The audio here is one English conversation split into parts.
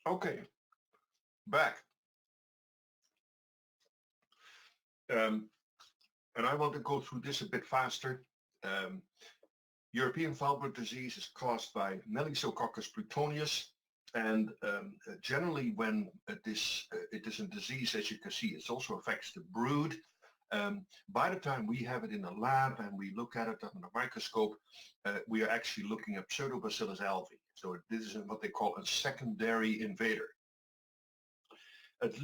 Okay, back. And I want to go through this a bit faster. Um, European foulbrood disease is caused by Melissococcus plutonius, and generally when it is a disease, as you can see, it also affects the brood. By the time we have it in the lab and we look at it under a microscope, we are actually looking at Pseudobacillus alvei. So this is what they call a secondary invader. It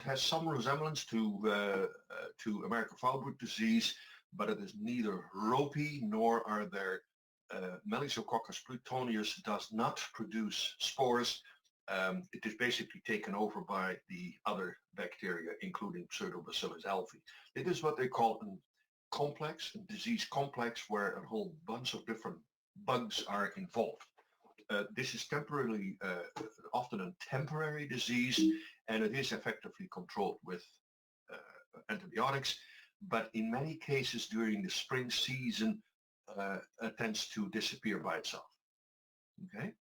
has some resemblance to American foulbrood disease, but it is neither ropey nor are there Melissococcus plutonius does not produce spores. It is basically taken over by the other bacteria, including Pseudobacillus alvei. It is what they call a disease complex, where a whole bunch of different bugs are involved. This is often a temporary disease, and it is effectively controlled with antibiotics, but in many cases during the spring season, it tends to disappear by itself. Okay,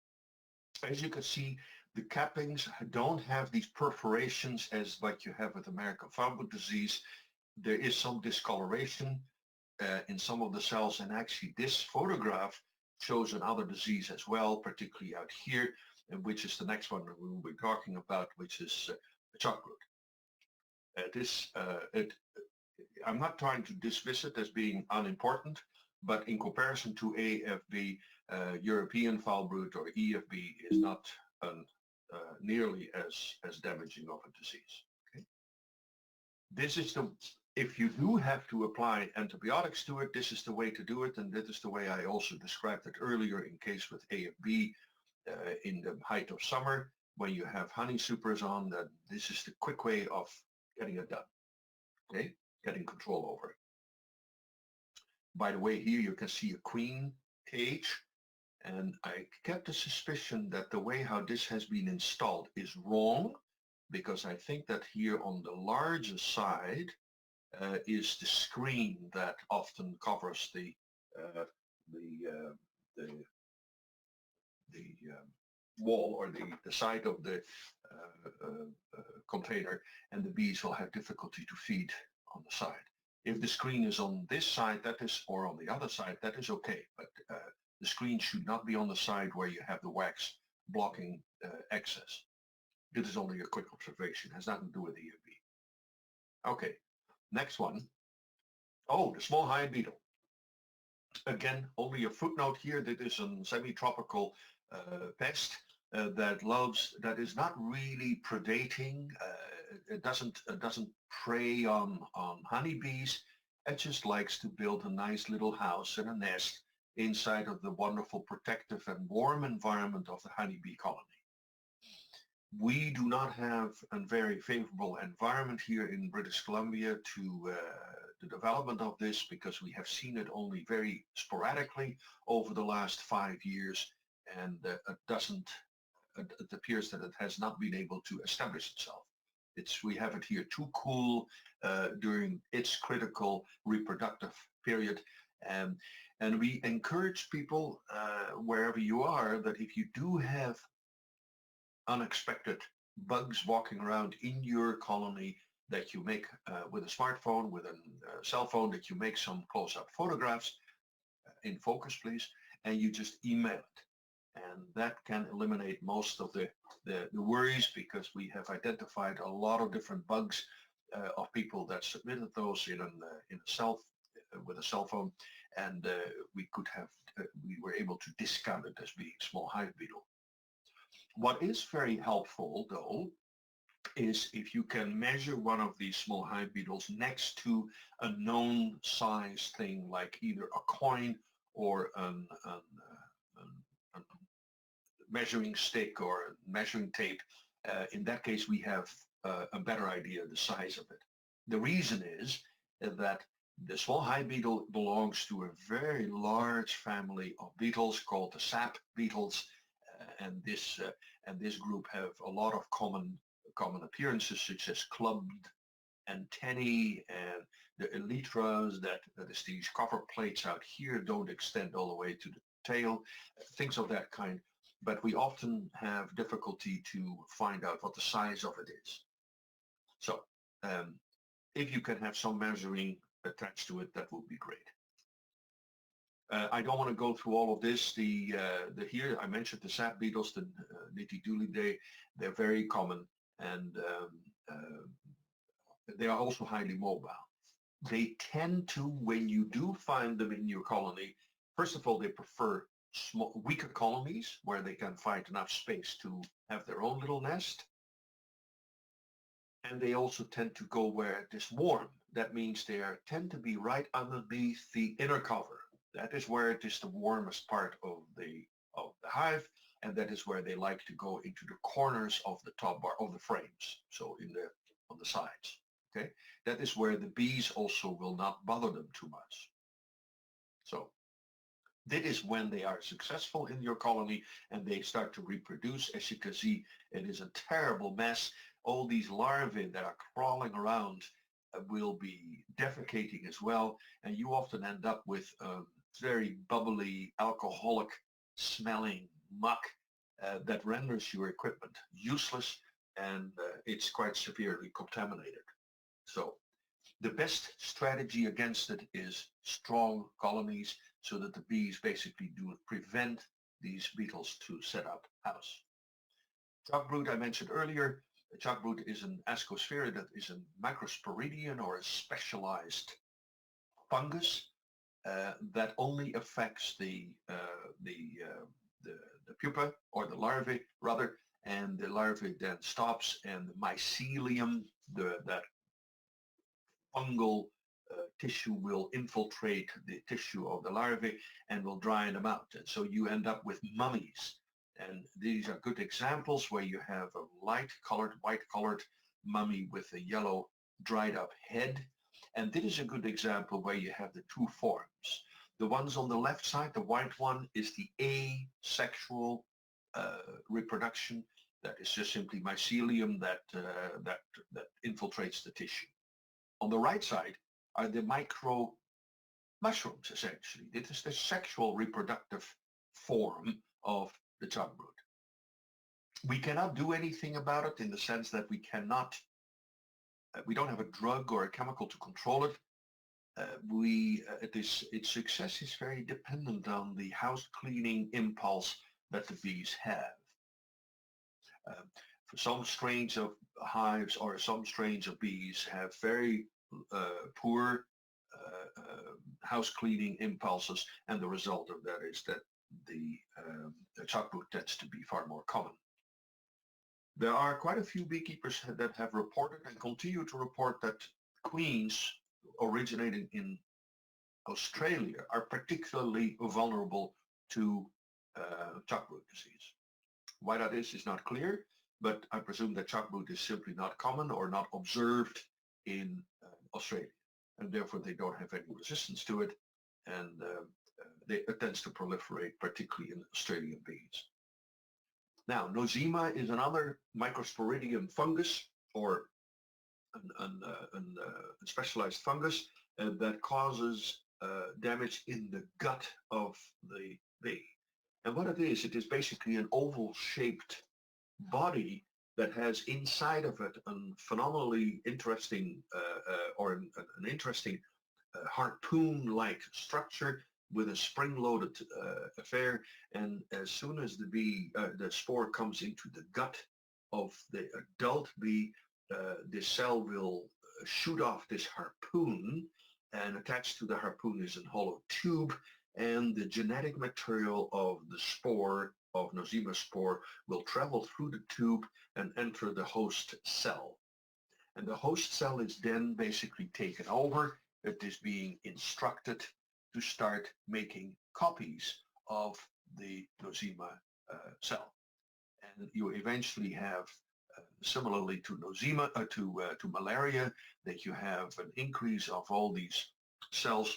as you can see, the cappings don't have these perforations as like you have with American foulbrood disease. There is some discoloration in some of the cells, and actually this photograph shows another disease as well, particularly out here, and which is the next one that we will be talking about, which is chalkroot. I'm not trying to dismiss it as being unimportant, but in comparison to AFB, European foulbrood or EFB is not nearly as damaging of a disease. Okay? This is if you do have to apply antibiotics to it, this is the way to do it, and that is the way I also described it earlier in case with AFB in the height of summer, when you have honey supers on, that this is the quick way of getting it done, okay? Getting control over it. By the way, here you can see a queen cage, and I kept a suspicion that the way how this has been installed is wrong, because I think that here on the larger side is the screen that often covers the wall or the side of the container, and the bees will have difficulty to feed on the side. If the screen is on this side, that is, or on the other side, that is okay, but the screen should not be on the side where you have the wax blocking access. This is only a quick observation, it has nothing to do with EFB. Okay, next one. Oh, the small hive beetle. Again, only a footnote here, that is a semi-tropical pest that is not really predating. It doesn't prey on honeybees. It just likes to build a nice little house and a nest inside of the wonderful protective and warm environment of the honeybee colony. We do not have a very favorable environment here in British Columbia to the development of this, because we have seen it only very sporadically over the last 5 years, and it appears that it has not been able to establish itself. We have it here too cool during its critical reproductive period, and we encourage people wherever you are, that if you do have unexpected bugs walking around in your colony, that you make with a smartphone, with a cell phone, that you make some close-up photographs in focus, please, and you just email it. And that can eliminate most of the worries, because we have identified a lot of different bugs of people that submitted those with a cell phone, and we were able to discount it as being small hive beetle. What is very helpful, though, is if you can measure one of these small hive beetles next to a known size thing, like either a coin or a measuring stick or measuring tape. In that case, we have a better idea of the size of it. The reason is that the small hive beetle belongs to a very large family of beetles called the sap beetles, and this group have a lot of common appearances, such as clubbed antennae, and the elytras, that is these cover plates out here, don't extend all the way to the tail, things of that kind. but we often have difficulty to find out what the size of it is. So if you can have some measuring attached to it, that would be great. I don't want to go through all of this. Here I mentioned the sap beetles, the Nitidulidae. They're very common, and they are also highly mobile. They tend to, when you do find them in your colony, first of all, they prefer small, weaker colonies where they can find enough space to have their own little nest. And they also tend to go where it is warm. That means they tend to be right underneath the inner cover. That is where it is the warmest part of the hive, and that is where they like to go into the corners of the top bar of the frames, so on the sides. Okay, that is where the bees also will not bother them too much. So that is when they are successful in your colony and they start to reproduce. As you can see, it is a terrible mess. All these larvae that are crawling around will be defecating as well, and you often end up with very bubbly, alcoholic smelling muck that renders your equipment useless, and it's quite severely contaminated. So the best strategy against it is strong colonies, so that the bees basically do prevent these beetles to set up house. Chalkbrood I mentioned earlier. Chalkbrood is an ascosphere that is a microsporidian, or a specialized fungus that only affects the pupa, or the larvae rather, and the larvae then stops, and the mycelium, that fungal tissue, will infiltrate the tissue of the larvae and will dry them out. And so you end up with mummies. And these are good examples where you have a light-colored, white-colored mummy with a yellow dried up head. And this is a good example where you have the two forms. The ones on the left side, the white one, is the asexual reproduction. That is just simply mycelium that infiltrates the tissue. On the right side are the micro mushrooms, essentially. It is the sexual reproductive form of the chalkbrood. We cannot do anything about it in the sense that we don't have a drug or a chemical to control it. Its success is very dependent on the house cleaning impulse that the bees have. For some strains of hives or some strains of bees have very poor house cleaning impulses, and the result of that is that the chalkbrood tends to be far more common. There are quite a few beekeepers that have reported and continue to report that queens originating in Australia are particularly vulnerable to chalkbrood disease. Why that is not clear, but I presume that chalkbrood is simply not common or not observed in Australia, and therefore they don't have any resistance to it, and it tends to proliferate, particularly in Australian bees. Now, Nosema is another microsporidian fungus, or a specialized fungus that causes damage in the gut of the bee. And what it is basically an oval-shaped body that has inside of it a phenomenally interesting an interesting harpoon-like structure with a spring-loaded affair. And as soon as the spore comes into the gut of the adult bee, this cell will shoot off this harpoon, and attached to the harpoon is a hollow tube, and the genetic material of the spore, of Nosema spore, will travel through the tube and enter the host cell. And the host cell is then basically taken over. It is being instructed to start making copies of the Nosema cell. And you eventually have, similarly to Nosema, to malaria, that you have an increase of all these cells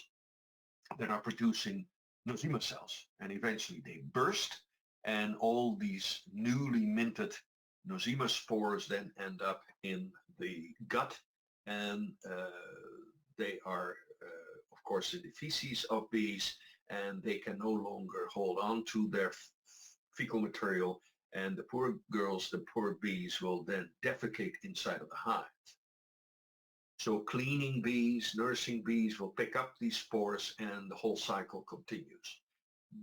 that are producing Nosema cells, and eventually they burst, and all these newly minted Nosema spores then end up in the gut, and they are, of course, in the feces of bees, and they can no longer hold on to their fecal material, and the poor girls, the poor bees, will then defecate inside of the hive. So cleaning bees, nursing bees will pick up these spores, and the whole cycle continues.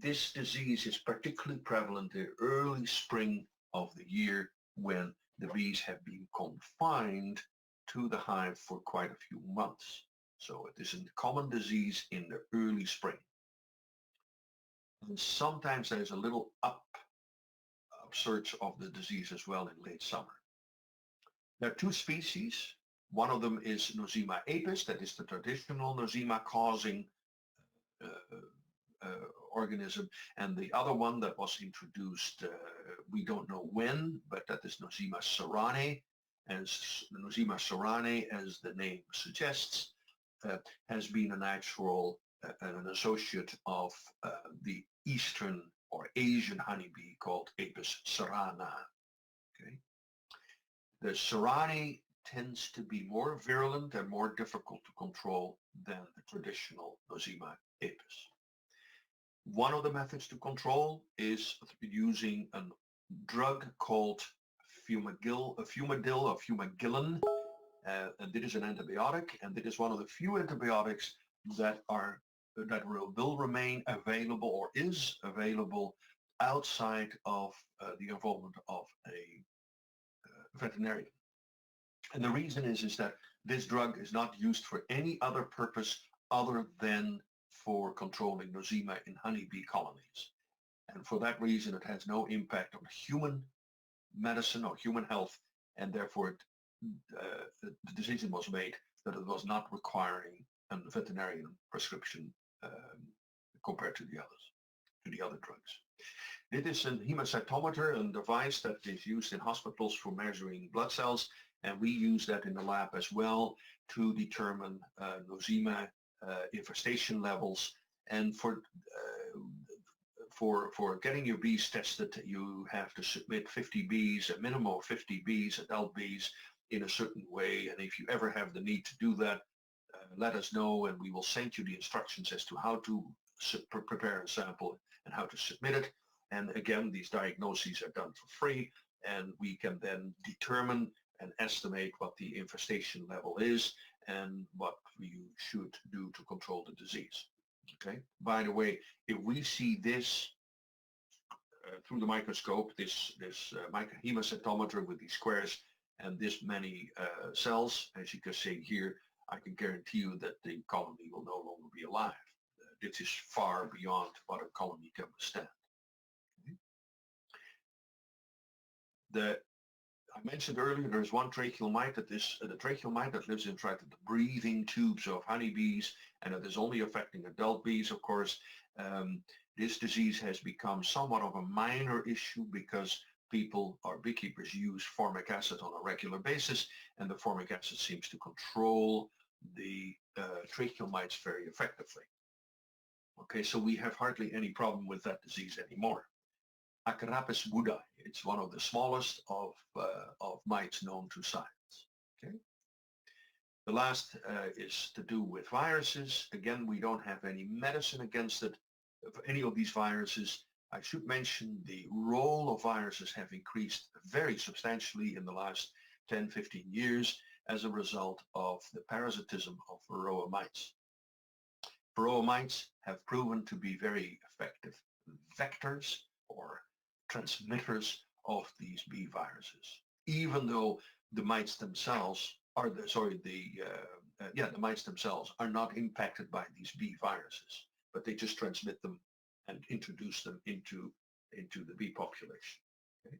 This disease is particularly prevalent in early spring of the year when the bees have been confined to the hive for quite a few months. So it is a common disease in the early spring. And sometimes there is a little upsurge of the disease as well in late summer. There are two species. One of them is Nosema apis, that is the traditional Nosema causing organism, and the other one that was introduced, we don't know when, but that is Nosema ceranae. And Nosema ceranae, as the name suggests, has been a natural, an associate of the Eastern or Asian honeybee called Apis cerana. Okay. The ceranae tends to be more virulent and more difficult to control than the traditional Nosema apis. One of the methods to control is using a drug called fumagil or fumagillin, and it is an antibiotic, and it is one of the few antibiotics that will remain available or is available outside of the involvement of a veterinarian. And the reason is that this drug is not used for any other purpose other than for controlling Nosema in honeybee colonies. And for that reason, it has no impact on human medicine or human health, and therefore the decision was made that it was not requiring a veterinarian prescription compared to the other drugs. It is an hemocytometer, a device that is used in hospitals for measuring blood cells, and we use that in the lab as well to determine Nosema infestation levels. And for getting your bees tested, you have to submit 50 bees, a minimum of 50 bees, adult bees, in a certain way. And if you ever have the need to do that, let us know, and we will send you the instructions as to how to prepare a sample and how to submit it. And again, these diagnoses are done for free, and we can then determine and estimate what the infestation level is and what you should do to control the disease. Okay. By the way, if we see this through the microscope, this hemocytometer with these squares and this many cells, as you can see here, I can guarantee you that the colony will no longer be alive. This is far beyond what a colony can withstand. Okay. I mentioned earlier there's one tracheal mite that is the tracheal mite that lives inside the breathing tubes of honeybees, and it is only affecting adult bees, of course. This disease has become somewhat of a minor issue because people or beekeepers use formic acid on a regular basis, and the formic acid seems to control the tracheal mites very effectively. Okay, so we have hardly any problem with that disease anymore. Acarapis woodi, it's one of the smallest of mites known to science. Okay. The last is to do with viruses. Again, we don't have any medicine against it. For any of these viruses, I should mention the role of viruses have increased very substantially in the last 10, 15 years as a result of the parasitism of varroa mites. Varroa mites have proven to be very effective vectors or transmitters of these bee viruses, even though the mites themselves are the mites themselves are not impacted by these bee viruses, but they just transmit them and introduce them into the bee population. Okay.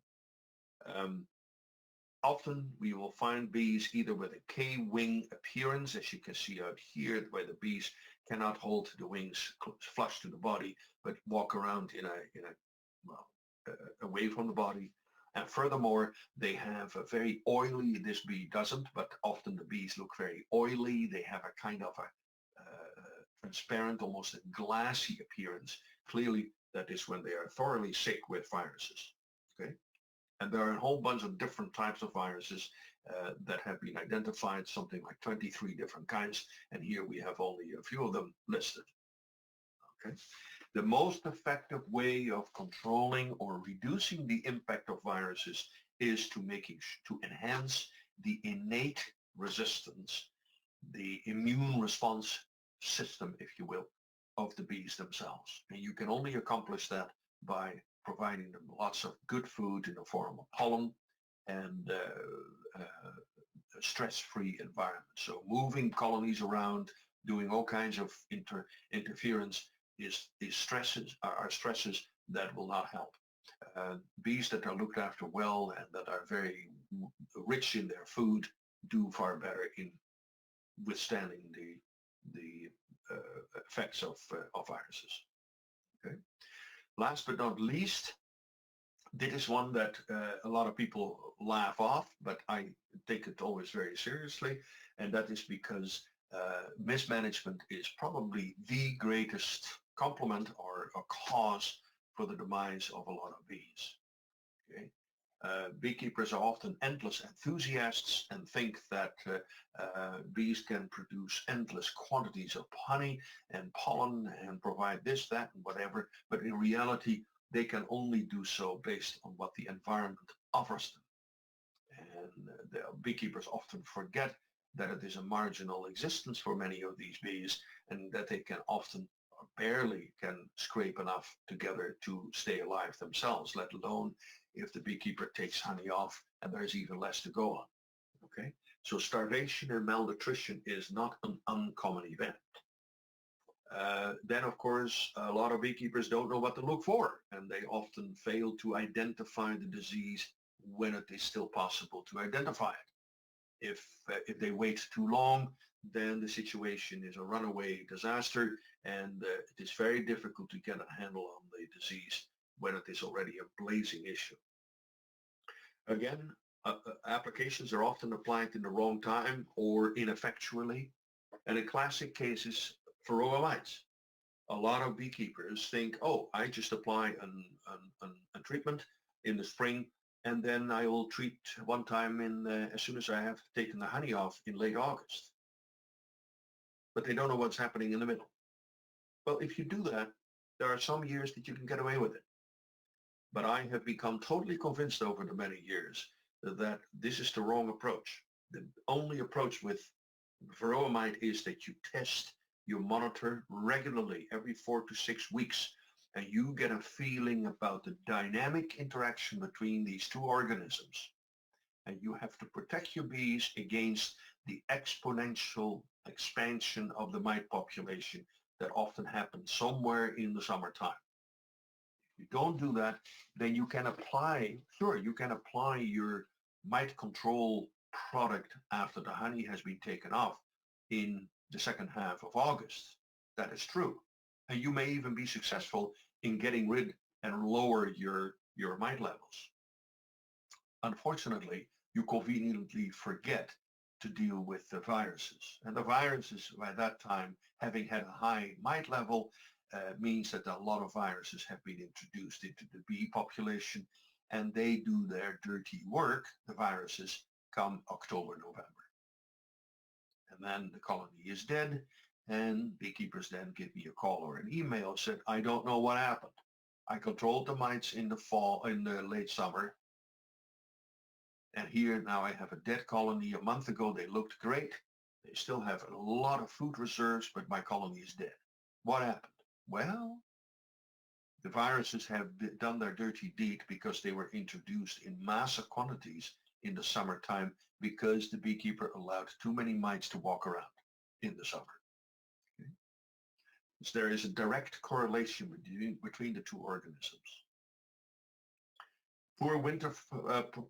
Often we will find bees either with a K-wing appearance, as you can see out here, where the bees cannot hold the wings flush to the body, but walk around away from the body. And furthermore, they have a very oily, this bee doesn't, but often the bees look very oily. They have a kind of a transparent, almost a glassy appearance. Clearly, that is when they are thoroughly sick with viruses. Okay. And there are a whole bunch of different types of viruses that have been identified, something like 23 different kinds. And here we have only a few of them listed. Okay? The most effective way of controlling or reducing the impact of viruses is to enhance the innate resistance, the immune response system, if you will, of the bees themselves. And you can only accomplish that by providing them lots of good food in the form of pollen and a stress-free environment. So moving colonies around, doing all kinds of interference are stresses that will not help. Bees that are looked after well and that are very rich in their food do far better in withstanding the effects of viruses. Okay. Last but not least, this is one that a lot of people laugh off, but I take it always very seriously, and that is because mismanagement is probably the greatest complement or a cause for the demise of a lot of bees. Okay? Beekeepers are often endless enthusiasts and think that bees can produce endless quantities of honey and pollen and provide this, that, and whatever, but in reality, they can only do so based on what the environment offers them. And the beekeepers often forget that it is a marginal existence for many of these bees and that they can often or barely can scrape enough together to stay alive themselves, let alone if the beekeeper takes honey off and there's even less to go on. Okay, so starvation and malnutrition is not an uncommon event. Then, of course, a lot of beekeepers don't know what to look for, and they often fail to identify the disease when it is still possible to identify it. If they wait too long, then the situation is a runaway disaster, and it is very difficult to get a handle on the disease when it is already a blazing issue. Again, applications are often applied in the wrong time or ineffectually, and in classic cases, Varroa mites. A lot of beekeepers think, oh, I just apply a treatment in the spring, and then I will treat one time as soon as I have taken the honey off in late August. But they don't know what's happening in the middle. Well, if you do that, there are some years that you can get away with it. But I have become totally convinced over the many years that this is the wrong approach. The only approach with Varroa mite is that you test, you monitor regularly every 4 to 6 weeks, and you get a feeling about the dynamic interaction between these two organisms. And you have to protect your bees against the exponential expansion of the mite population that often happens somewhere in the summertime. If you don't do that, then you can apply your mite control product after the honey has been taken off in the second half of August. That is true. And you may even be successful in getting rid and lower your mite levels. Unfortunately, you conveniently forget to deal with the viruses. And the viruses by that time, having had a high mite level, means that a lot of viruses have been introduced into the bee population, and they do their dirty work, the viruses, come October, November. And then the colony is dead, and beekeepers then give me a call or an email and said, I don't know what happened. I controlled the mites in the late summer, and here now I have a dead colony. A month ago they looked great. They still have a lot of food reserves, but my colony is dead. What happened? Well, the viruses have done their dirty deed because they were introduced in massive quantities in the summertime because the beekeeper allowed too many mites to walk around in the summer. Okay? So there is a direct correlation between the two organisms. Poor winter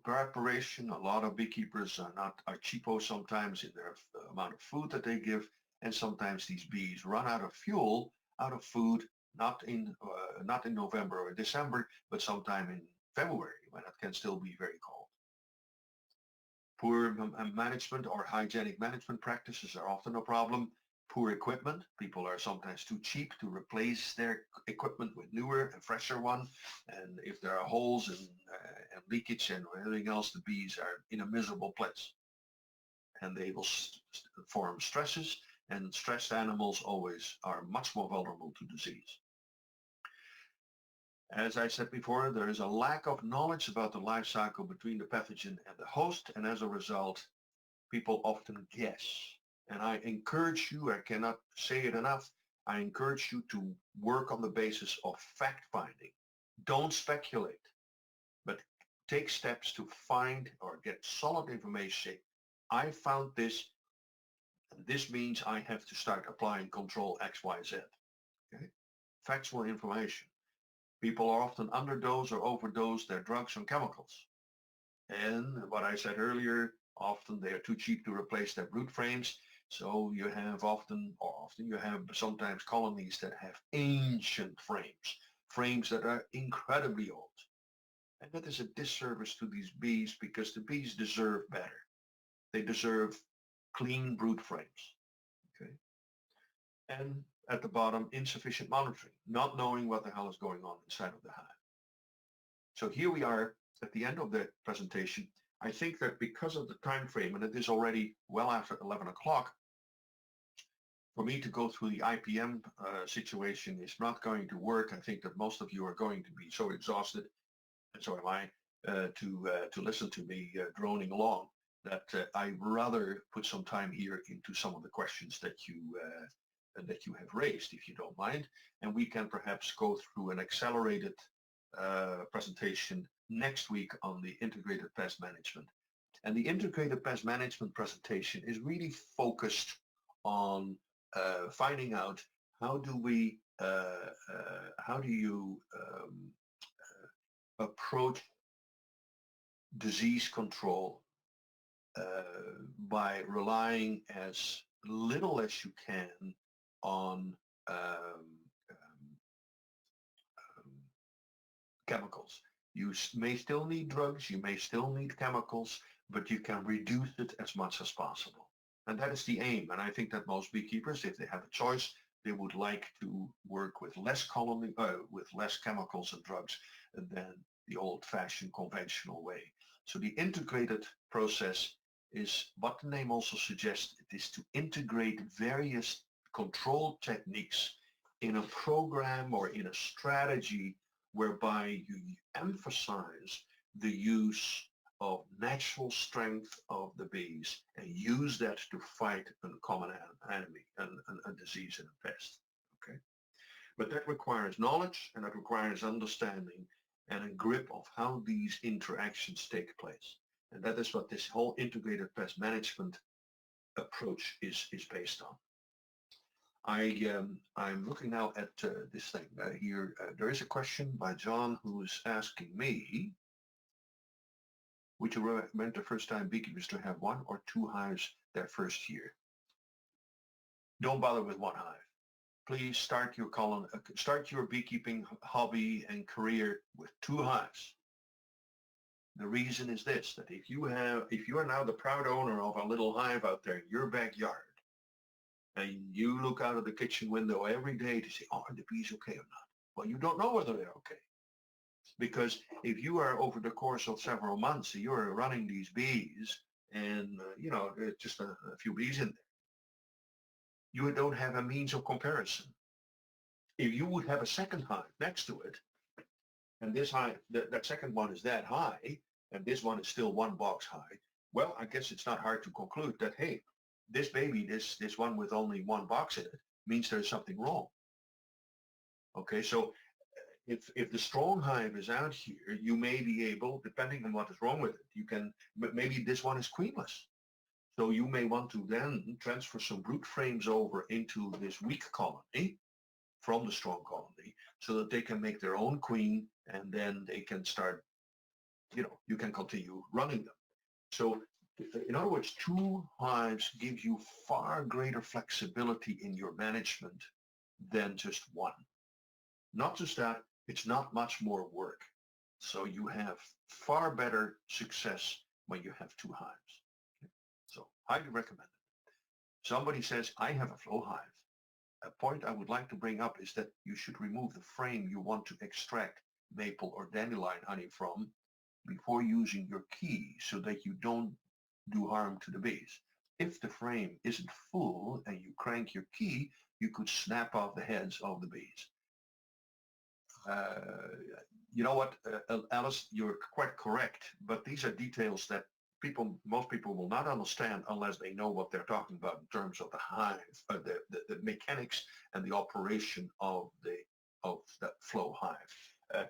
preparation. A lot of beekeepers are cheapo sometimes in their amount of food that they give, and sometimes these bees run out of fuel, out of food, not in November or December, but sometime in February when it can still be very cold. Poor management or hygienic management practices are often a problem. Poor equipment. People are sometimes too cheap to replace their equipment with newer and fresher one. And if there are holes and leakage and everything else, the bees are in a miserable place. And they will form stresses, and stressed animals always are much more vulnerable to disease. As I said before, there is a lack of knowledge about the life cycle between the pathogen and the host, and as a result, people often guess. And I encourage you, I cannot say it enough, I encourage you to work on the basis of fact-finding. Don't speculate, but take steps to find or get solid information. I found this, and this means I have to start applying control X, Y, Z. Okay? Factual information. People are often underdose or overdose their drugs and chemicals. And what I said earlier, often they are too cheap to replace their brood frames. So you have you have sometimes colonies that have ancient frames that are incredibly old. And that is a disservice to these bees because the bees deserve better. They deserve clean brood frames. Okay. And at the bottom, insufficient monitoring, not knowing what the hell is going on inside of the hive. So here we are at the end of the presentation. I think that because of the time frame, and it is already well after 11 o'clock, for me to go through the IPM situation is not going to work. I think that most of you are going to be so exhausted, and so am I, to listen to me droning along, that I'd rather put some time here into some of the questions that you have raised, if you don't mind, and we can perhaps go through an accelerated presentation next week on the integrated pest management. And the integrated pest management presentation is really focused on finding out how do you approach disease control by relying as little as you can on chemicals. You may still need drugs, you may still need chemicals, but you can reduce it as much as possible. And that is the aim. And I think that most beekeepers, if they have a choice, they would like to work with less chemicals and drugs than the old-fashioned conventional way. So the integrated process is what the name also suggests. It is to integrate various control techniques in a program or in a strategy whereby you emphasize the use of natural strength of the bees and use that to fight a common enemy, a disease and a pest. Okay, but that requires knowledge and that requires understanding and a grip of how these interactions take place. And that is what this whole integrated pest management approach is based on. I'm looking now at this thing here. There is a question by John who is asking me, would you recommend the first-time beekeepers to have one or two hives their first year? Don't bother with one hive. Please start your beekeeping hobby and career with two hives. The reason is this, that if you are now the proud owner of a little hive out there in your backyard, and you look out of the kitchen window every day to say, are the bees okay or not? Well, you don't know whether they're okay. Because if you are over the course of several months, you're running these bees and, just a few bees in there, you don't have a means of comparison. If you would have a second hive next to it, and this hive, that second one is that high, and this one is still one box high, well, I guess it's not hard to conclude that, hey, this baby, this one with only one box in it, means there's something wrong. Okay, so if the strong hive is out here, you may be able, depending on what is wrong with it, maybe this one is queenless. So you may want to then transfer some brood frames over into this weak colony from the strong colony so that they can make their own queen and then they can start, you can continue running them. So in other words, two hives give you far greater flexibility in your management than just one. Not just that, it's not much more work. So you have far better success when you have two hives. Okay. So highly recommend it. Somebody says, I have a flow hive. A point I would like to bring up is that you should remove the frame you want to extract maple or dandelion honey from before using your key so that you don't do harm to the bees. If the frame isn't full and you crank your key, you could snap off the heads of the bees. You know what, Alice, you're quite correct, but these are details that most people will not understand unless they know what they're talking about in terms of the hive, the mechanics and the operation of that flow hive.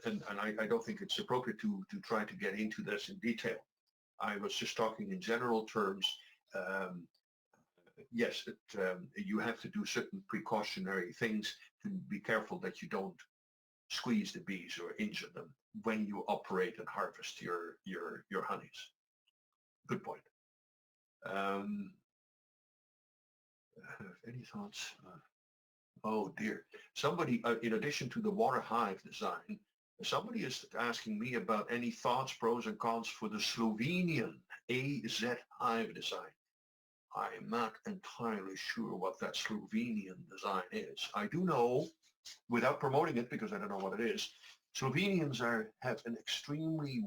And I don't think it's appropriate to try to get into this in detail. I was just talking in general terms. Um, yes, you have to do certain precautionary things to be careful that you don't squeeze the bees or injure them when you operate and harvest your honeys. Good point. Any thoughts? Oh dear. Somebody, in addition to the water hive design, somebody is asking me about any thoughts, pros and cons for the Slovenian AZ hive design. I'm not entirely sure what that Slovenian design is. I do know, without promoting it because I don't know what it is, Slovenians have an extremely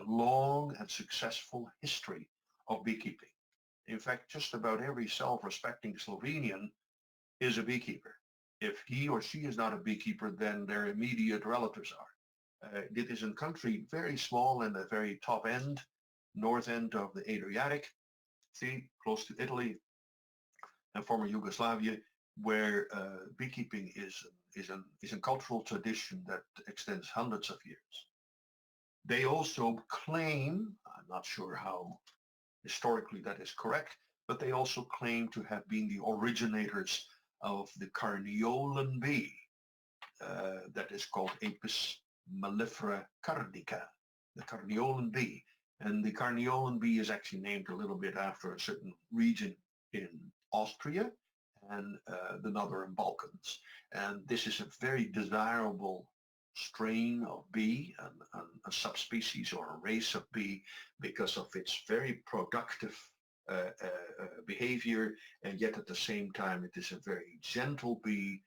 long and successful history of beekeeping. In fact, just about every self-respecting Slovenian is a beekeeper. If he or she is not a beekeeper, then their immediate relatives are. It is a country very small in the very top end, north end of the Adriatic Sea, close to Italy and former Yugoslavia, where beekeeping is a cultural tradition that extends hundreds of years. They also claim, I'm not sure how historically that is correct, but they also claim to have been the originators of the carniolan bee that is called Apis mellifera carnica, the carniolan bee. And the carniolan bee is actually named a little bit after a certain region in Austria and the Northern Balkans. And this is a very desirable strain of bee and a subspecies or a race of bee because of its very productive behavior, and yet at the same time it is a very gentle bee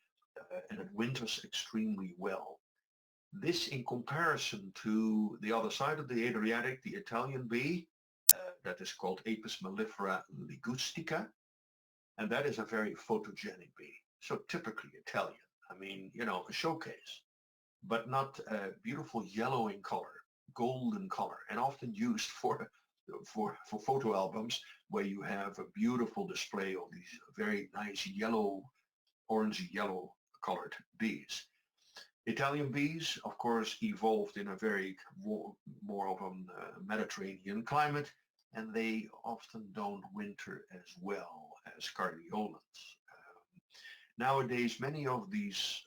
and it winters extremely well. This in comparison to the other side of the Adriatic, the Italian bee, that is called Apis mellifera ligustica, and that is a very photogenic bee. So typically Italian. I mean, you know, a showcase, but not beautiful yellow in color, golden color, and often used for photo albums where you have a beautiful display of these very nice yellow, orangey yellow colored bees. Italian bees, of course, evolved in a very more of a Mediterranean climate, and they often don't winter as well as carniolans. Nowadays, many of these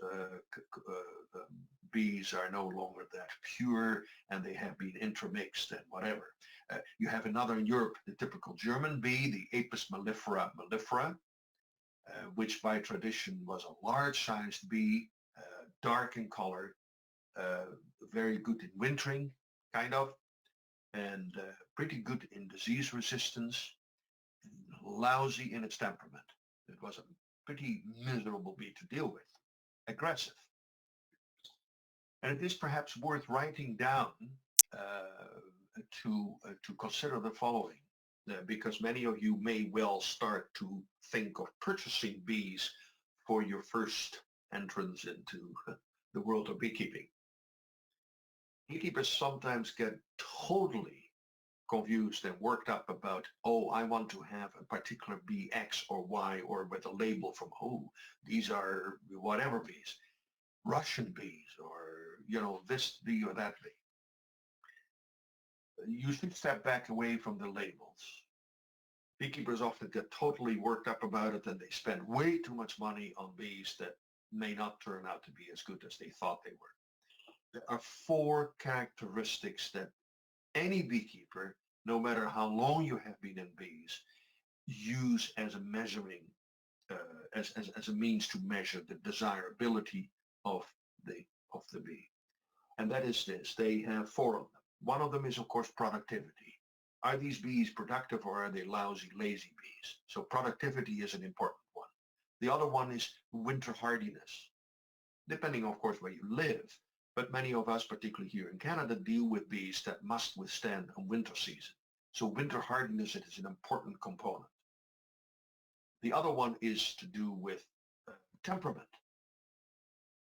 bees are no longer that pure, and they have been intermixed and whatever. You have in Northern Europe the typical German bee, the Apis mellifera mellifera, which by tradition was a large-sized bee, dark in color, very good in wintering, kind of, and pretty good in disease resistance, lousy in its temperament. It was a pretty miserable bee to deal with, aggressive. And it is perhaps worth writing down to consider the following, because many of you may well start to think of purchasing bees for your first entrance into the world of beekeeping. Beekeepers sometimes get totally confused and worked up about, oh, I want to have a particular bee X or Y, or with a label from, oh, these are whatever bees, Russian bees, or, you know, this bee or that bee. You should step back away from the labels. Beekeepers often get totally worked up about it, and they spend way too much money on bees that may not turn out to be as good as they thought they were. There are 4 characteristics that any beekeeper, no matter how long you have been in bees, use as a measuring, as a means to measure the desirability of the bee. And that is this: they have 4 of them. One of them is, of course, productivity. Are these bees productive, or are they lousy, lazy bees? So productivity is an important one. The other one is winter hardiness, depending, of course, where you live. But many of us, particularly here in Canada, deal with bees that must withstand a winter season. So winter hardiness is an important component. The other one is to do with temperament.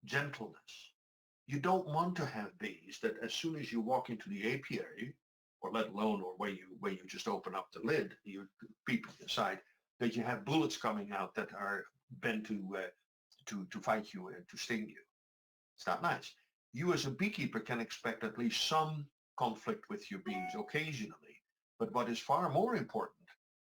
gentleness. You don't want to have bees that as soon as you walk into the apiary, or let alone or where you just open up the lid, you peep inside, that you have bullets coming out that are bent to fight you and to sting you. It's not nice. You as a beekeeper can expect at least some conflict with your bees occasionally. But what is far more important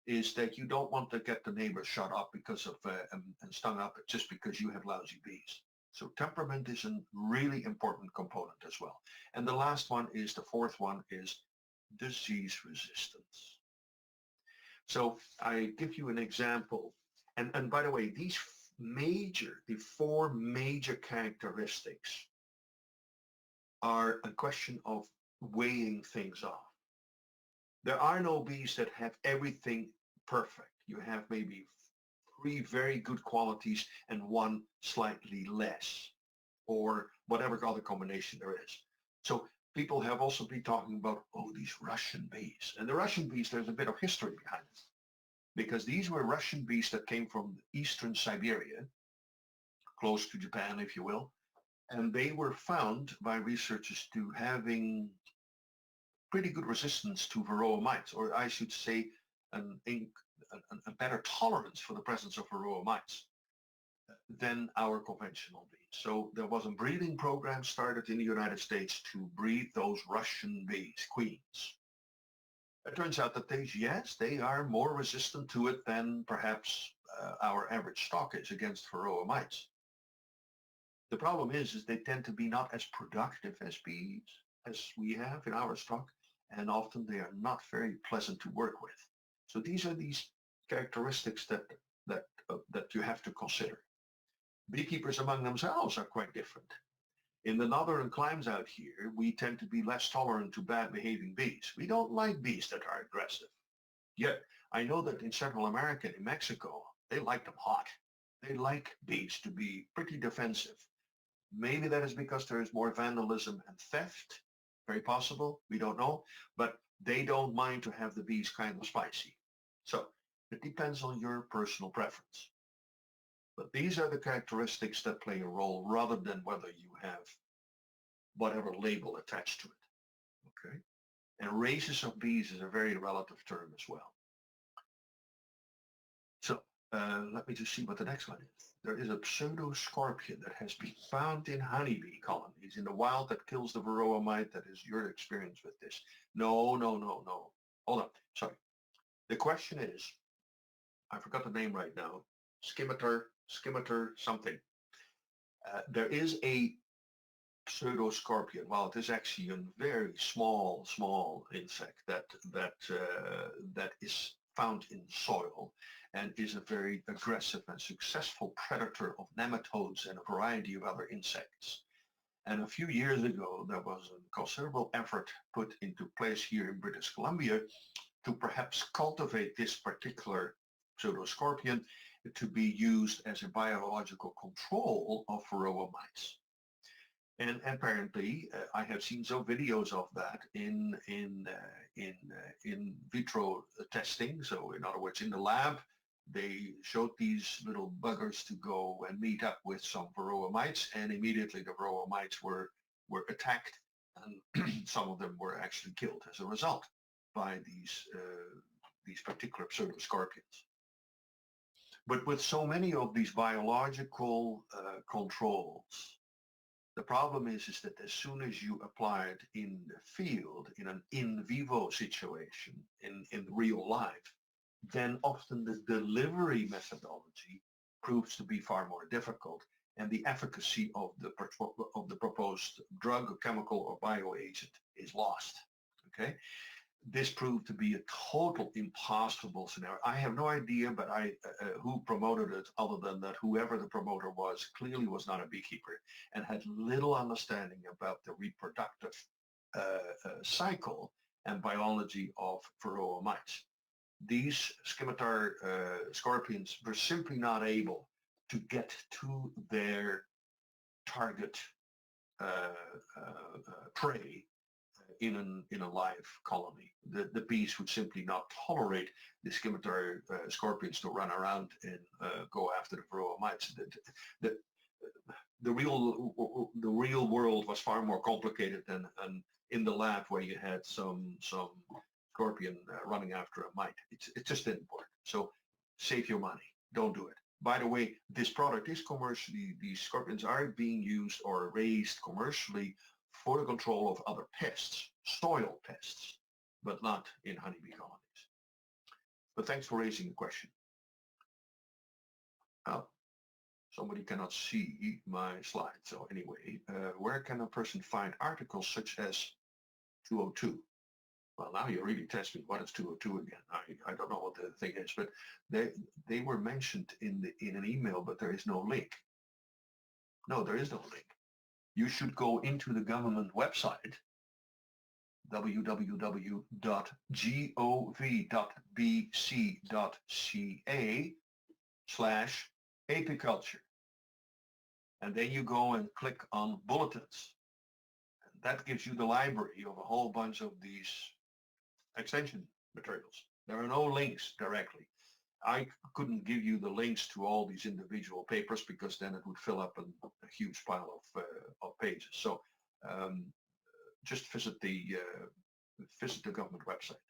is that you don't want to get the neighbors shut up because of and stung up just because you have lousy bees. So temperament is a really important component as well. And the last one is, the fourth one is disease resistance. So I give you an example. And by the way, the four major characteristics are a question of weighing things off. There are no bees that have everything perfect. You have maybe 3 very good qualities and 1 slightly less, or whatever other combination there is. So people have also been talking about, oh, these Russian bees. And the Russian bees, there's a bit of history behind it, because these were Russian bees that came from eastern Siberia, close to Japan, if you will. And they were found by researchers to having pretty good resistance to varroa mites, or I should say a better tolerance for the presence of varroa mites than our conventional bees. So there was a breeding program started in the United States to breed those Russian bees, queens. It turns out that they are more resistant to it than perhaps our average stock is against varroa mites. The problem is they tend to be not as productive as bees as we have in our stock, and often they are not very pleasant to work with. So these are these characteristics that you have to consider. Beekeepers among themselves are quite different. In the northern climes out here, we tend to be less tolerant to bad behaving bees. We don't like bees that are aggressive. Yet I know that in Central America, in Mexico, they like them hot. They like bees to be pretty defensive. Maybe that is because there is more vandalism and theft. Very possible. We don't know. But they don't mind to have the bees kind of spicy. So it depends on your personal preference. But these are the characteristics that play a role rather than whether you have whatever label attached to it. Okay? And races of bees is a very relative term as well. So let me just see what the next one is. There is a pseudo-scorpion that has been found in honeybee colonies in the wild that kills the varroa mite. That is your experience with this. No. Hold on, sorry. The question is, I forgot the name right now, Scimitar something. There is a pseudo-scorpion. Well, it is actually a very small insect that is found in soil and is a very aggressive and successful predator of nematodes and a variety of other insects. And a few years ago, there was a considerable effort put into place here in British Columbia to perhaps cultivate this particular pseudoscorpion to be used as a biological control of varroa mites. And apparently, I have seen some videos of that in vitro testing. So in other words, in the lab, they showed these little buggers to go and meet up with some varroa mites, and immediately the varroa mites were attacked, and some of them were actually killed as a result by these particular pseudoscorpions. But with so many of these biological controls, the problem is that as soon as you apply it in the field, in an in vivo situation, in real life, then often the delivery methodology proves to be far more difficult, and the efficacy of the proposed drug or chemical or bioagent is lost. Okay, this proved to be a total impossible scenario. I have no idea, but who promoted it, other than that whoever the promoter was clearly was not a beekeeper and had little understanding about the reproductive cycle and biology of varroa mites. These scimitar scorpions were simply not able to get to their target prey in a live colony. The bees would simply not tolerate the scimitar scorpions to run around and go after the varroa mites. the real world was far more complicated than in the lab where you had some scorpion running after a mite. It just didn't work. So save your money. Don't do it. By the way, this product is commercially, these scorpions are being used or raised commercially for the control of other pests, soil pests, but not in honeybee colonies. But thanks for raising the question. Somebody cannot see my slide. So anyway, where can a person find articles such as 202? Well, now you really test me. What is 202 again? I don't know what the thing is, but they were mentioned in an email, but there is no link. No, there is no link. You should go into the government website, www.gov.bc.ca/apiculture. And then you go and click on Bulletins. And that gives you the library of a whole bunch of these extension materials. There are no links directly. I couldn't give you the links to all these individual papers because then it would fill up a huge pile of pages. So just visit the government website.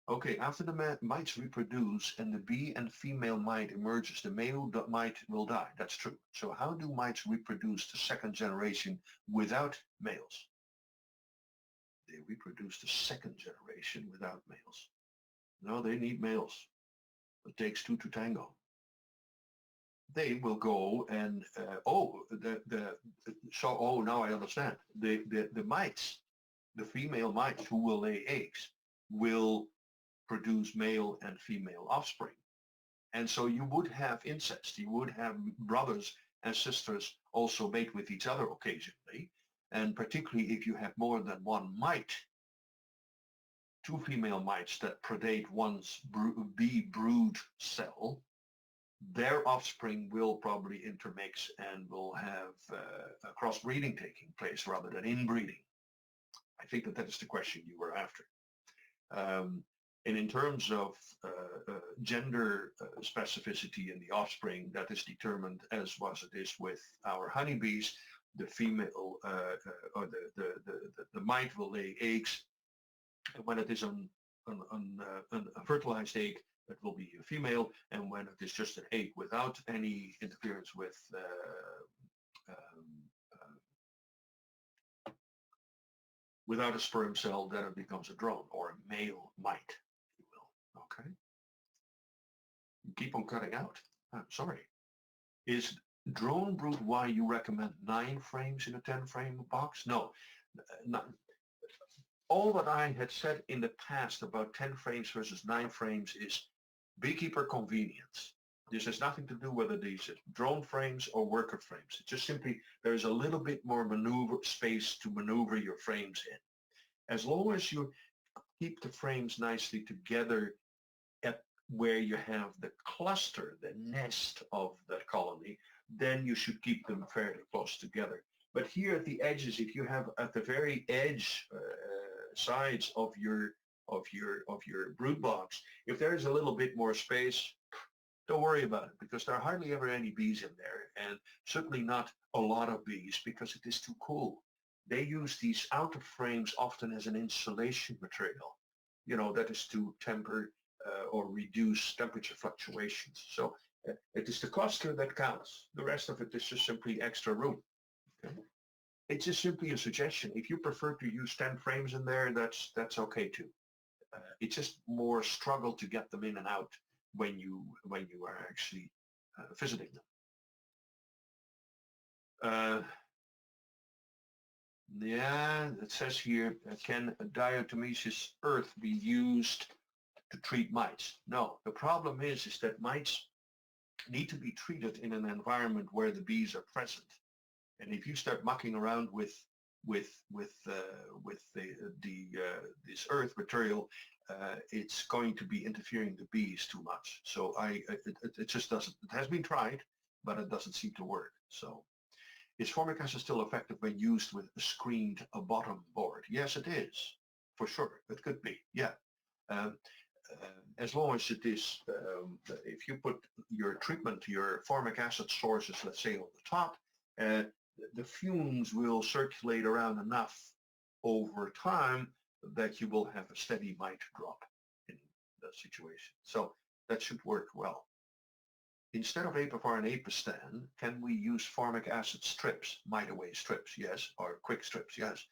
Okay, after the mites reproduce and the bee and female mite emerges, the male mite will die. That's true. So how do mites reproduce the second generation without males? They reproduce the second generation without males. No, they need males. It takes two to tango. They will go and now I understand. The mites, the female mites who will lay eggs, will produce male and female offspring. And so you would have incest. You would have brothers and sisters also mate with each other occasionally. And particularly if you have more than one mite, two female mites that predate one's bee brood cell, their offspring will probably intermix and will have a crossbreeding taking place rather than inbreeding. I think that is the question you were after. And in terms of gender specificity in the offspring, that is determined as was it is with our honeybees. The female or the mite will lay eggs, and when it is a fertilized egg, that will be a female, and when it is just an egg without any interference with without a sperm cell, then it becomes a drone or a male mite, if you will. Okay. You keep on cutting out. I'm sorry. Is drone brood why you recommend 9 frames in a 10 frame box? No. All that I had said in the past about 10 frames versus 9 frames is beekeeper convenience. This has nothing to do whether these are drone frames or worker frames. It's just simply there's a little bit more maneuver space to maneuver your frames in. As long as you keep the frames nicely together at where you have the cluster, the nest of that colony, then you should keep them fairly close together. But here at the edges, if you have at the very edge sides of your brood box, if there is a little bit more space, don't worry about it, because there are hardly ever any bees in there, and certainly not a lot of bees because it is too cool. They use these outer frames often as an insulation material, that is to temper or reduce temperature fluctuations. So it is the cluster that counts. The rest of it is just simply extra room. Okay? It's just simply a suggestion. If you prefer to use 10 frames in there, that's okay too. It's just more struggle to get them in and out when you are actually visiting them. Yeah, it says here, can diatomaceous earth be used to treat mites? No, the problem is that mites need to be treated in an environment where the bees are present. And if you start mucking around with this earth material, it's going to be interfering the bees too much. So it just doesn't. It has been tried, but it doesn't seem to work. So is formic acid still effective when used with a screened bottom board? Yes, it is, for sure. It could be, yeah. as long as it is, if you put your treatment, your formic acid sources, let's say on the top, the fumes will circulate around enough over time that you will have a steady mite drop in the situation. So that should work well. Instead of Apivar and Apistan, can we use formic acid strips, mite away strips, yes, or quick strips, yes,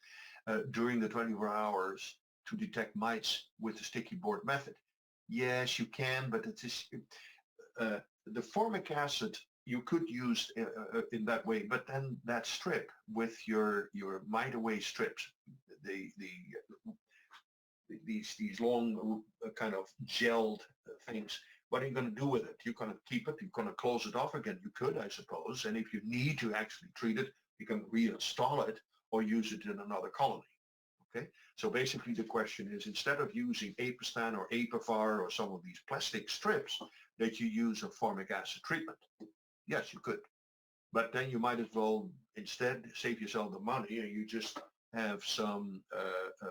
during the 24 hours to detect mites with the sticky board method? Yes, you can, but it is the formic acid you could use in that way, but then that strip with your mite away strips, these long kind of gelled things. What are you going to do with it? You're going to keep it. You're going to close it off again. You could, I suppose. And if you need to actually treat it, you can reinstall it or use it in another colony. Okay. So basically, the question is, instead of using Apistan or Apivar or some of these plastic strips, that you use a formic acid treatment. Yes, you could. But then you might as well instead save yourself the money and you just have some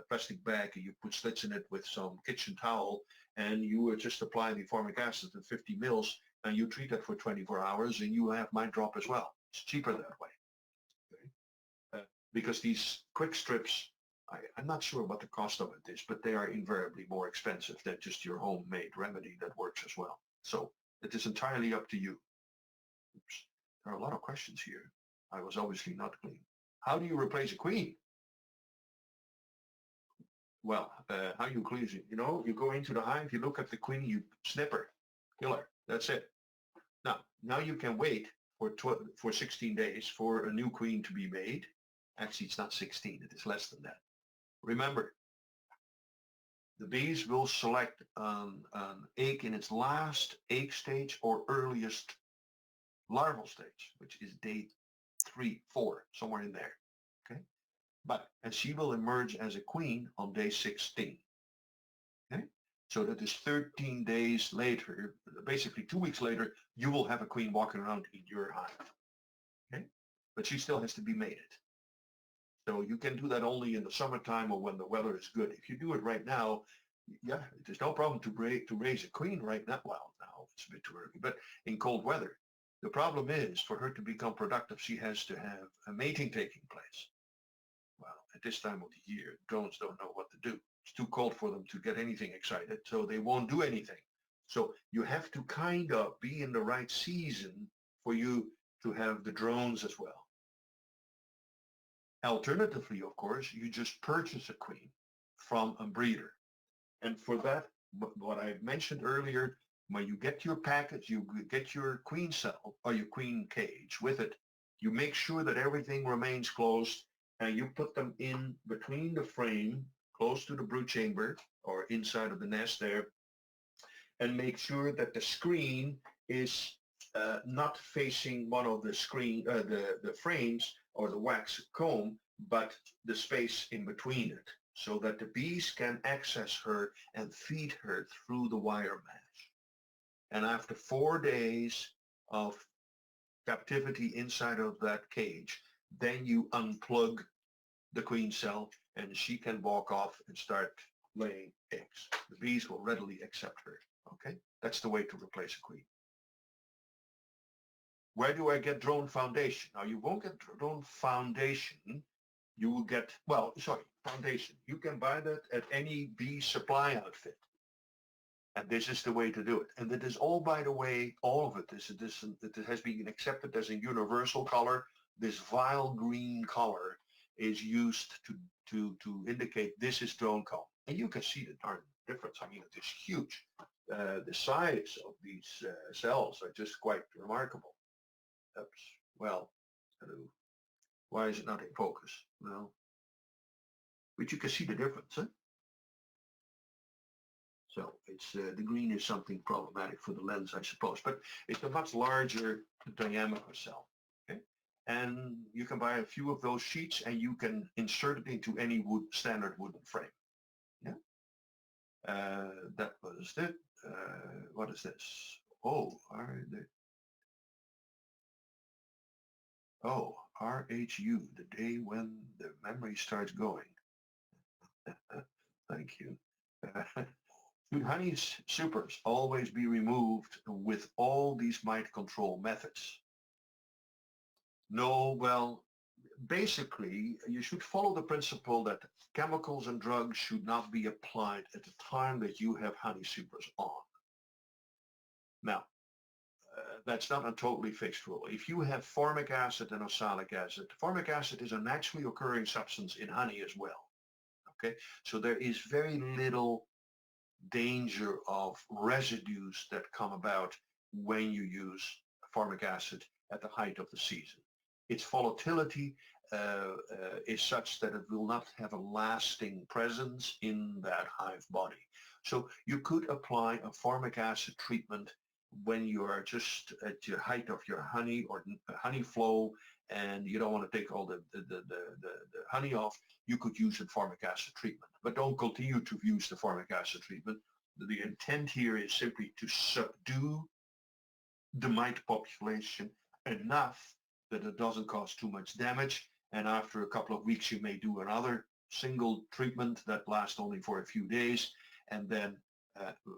plastic bag and you put slits in it with some kitchen towel and you just apply the formic acid at 50 mils and you treat it for 24 hours and you have mite drop as well. It's cheaper that way. Okay? Because these quick strips, I'm not sure what the cost of it is, but they are invariably more expensive than just your homemade remedy that works as well. So it is entirely up to you. Oops. There are a lot of questions here. I was obviously not clean. How do you replace a queen? Well, how you clean it? You know, you go into the hive, you look at the queen, you snip her, kill her. That's it. Now you can wait for 16 days for a new queen to be made. Actually, it's not 16. It is less than that. Remember, the bees will select an egg in its last egg stage or earliest larval stage, which is day 3, 4, somewhere in there. Okay, and she will emerge as a queen on day 16. Okay, so that is 13 days later, basically 2 weeks later, you will have a queen walking around in your hive. Okay, but she still has to be mated. So you can do that only in the summertime or when the weather is good. If you do it right now, yeah, there's no problem to raise a queen right now. Well, now it's a bit too early, but in cold weather. The problem is for her to become productive, she has to have a mating taking place. Well, at this time of the year, drones don't know what to do. It's too cold for them to get anything excited, so they won't do anything. So you have to kind of be in the right season for you to have the drones as well. Alternatively, of course, you just purchase a queen from a breeder. And for that, what I mentioned earlier, when you get your package, you get your queen cell or your queen cage with it, you make sure that everything remains closed and you put them in between the frame, close to the brood chamber or inside of the nest there, and make sure that the screen is not facing one of the the frames or the wax comb, but the space in between it, so that the bees can access her and feed her through the wire mesh. And after 4 days of captivity inside of that cage, then you unplug the queen cell and she can walk off and start laying eggs. The bees will readily accept her. Okay, that's the way to replace a queen. Where do I get drone foundation? Now you won't get drone foundation. You will get, foundation. You can buy that at any bee supply outfit. And this is the way to do it. And it is all, by the way, all of it it has been accepted as a universal color. This vile green color is used to indicate this is drone comb. And you can see the darn difference. I mean, it is huge. The size of these cells are just quite remarkable. Oops. Well, hello. Why is it not in focus? Well, but you can see the difference. Huh? So it's the green is something problematic for the lens, I suppose, but it's a much larger diameter cell. Okay, and you can buy a few of those sheets, and you can insert it into any standard wooden frame. Yeah, that was it. What is this? Oh, RHU, the day when the memory starts going. Thank you. Should honey supers always be removed with all these mite control methods? No, well, basically, you should follow the principle that chemicals and drugs should not be applied at the time that you have honey supers on. Now, that's not a totally fixed rule. If you have formic acid and oxalic acid, formic acid is a naturally occurring substance in honey as well. Okay, so there is very little danger of residues that come about when you use formic acid at the height of the season. Its volatility is such that it will not have a lasting presence in that hive body. So you could apply a formic acid treatment when you are just at your height of your honey or honey flow and you don't want to take all the honey off. You could use a formic acid treatment, but don't continue to use the formic acid treatment. The intent here is simply to subdue the mite population enough that it doesn't cause too much damage. And after a couple of weeks, you may do another single treatment that lasts only for a few days. And then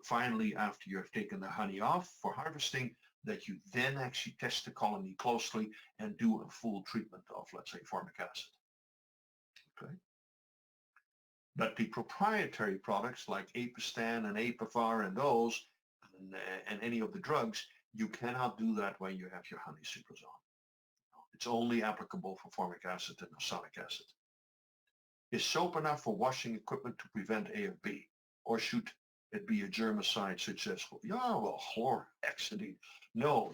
finally, after you have taken the honey off for harvesting, that you then actually test the colony closely and do a full treatment of, let's say, formic acid. Okay. But the proprietary products like Apistan and Apivar and those, and any of the drugs, you cannot do that when you have your honey supers on. It's only applicable for formic acid and oxalic acid. Is soap enough for washing equipment to prevent AFB? Or should it be a germicide such as, chlorhexidine? No.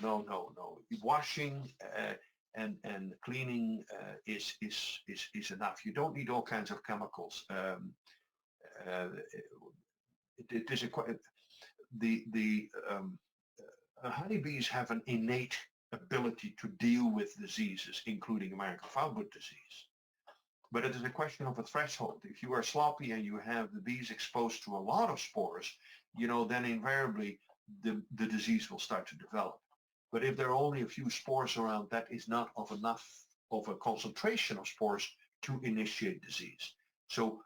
Washing and cleaning is enough. You don't need all kinds of chemicals. Honeybees have an innate ability to deal with diseases, including American foulbrood disease. But it is a question of a threshold. If you are sloppy and you have the bees exposed to a lot of spores, then invariably the disease will start to develop. But if there are only a few spores around, that is not of enough of a concentration of spores to initiate disease. So,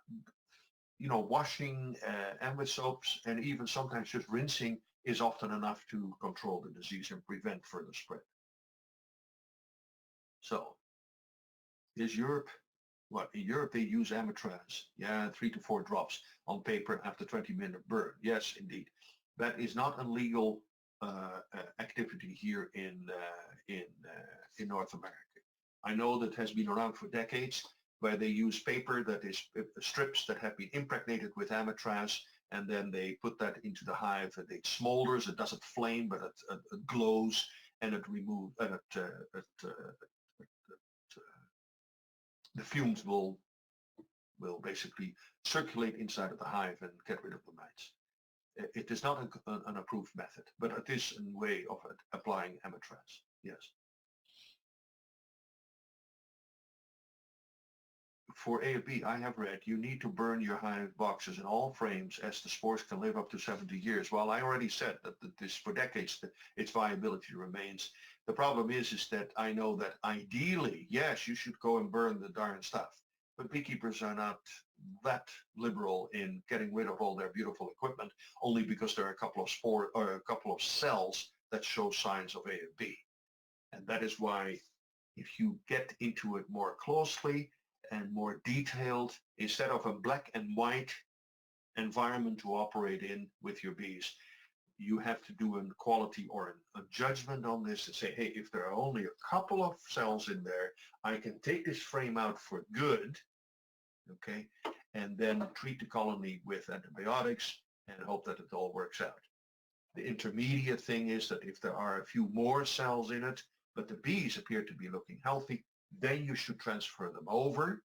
washing and with soaps and even sometimes just rinsing is often enough to control the disease and prevent further spread. So, is Europe, in Europe they use amitraz, 3 to 4 drops on paper after 20-minute burn. Yes, indeed. That is not a legal activity here in North America. I know that has been around for decades, where they use paper that is strips that have been impregnated with amitraz, and then they put that into the hive, and it smolders. It doesn't flame, but it glows, and it removes, and the fumes will basically circulate inside of the hive and get rid of the mites. It is not an approved method, but it is a way of applying amitraz. Yes. For AFB, I have read you need to burn your hive boxes in all frames as the spores can live up to 70 years. Well, I already said that this for decades, its viability remains. The problem is that I know that ideally, yes, you should go and burn the darn stuff, but beekeepers are not that liberal in getting rid of all their beautiful equipment only because there are a couple of spores or a couple of cells that show signs of AFB. And that is why if you get into it more closely and more detailed, instead of a black and white environment to operate in with your bees, you have to do a quality or a judgment on this and say, hey, if there are only a couple of cells in there, I can take this frame out for good, okay, and then treat the colony with antibiotics and hope that it all works out. The intermediate thing is that if there are a few more cells in it, but the bees appear to be looking healthy, then you should transfer them over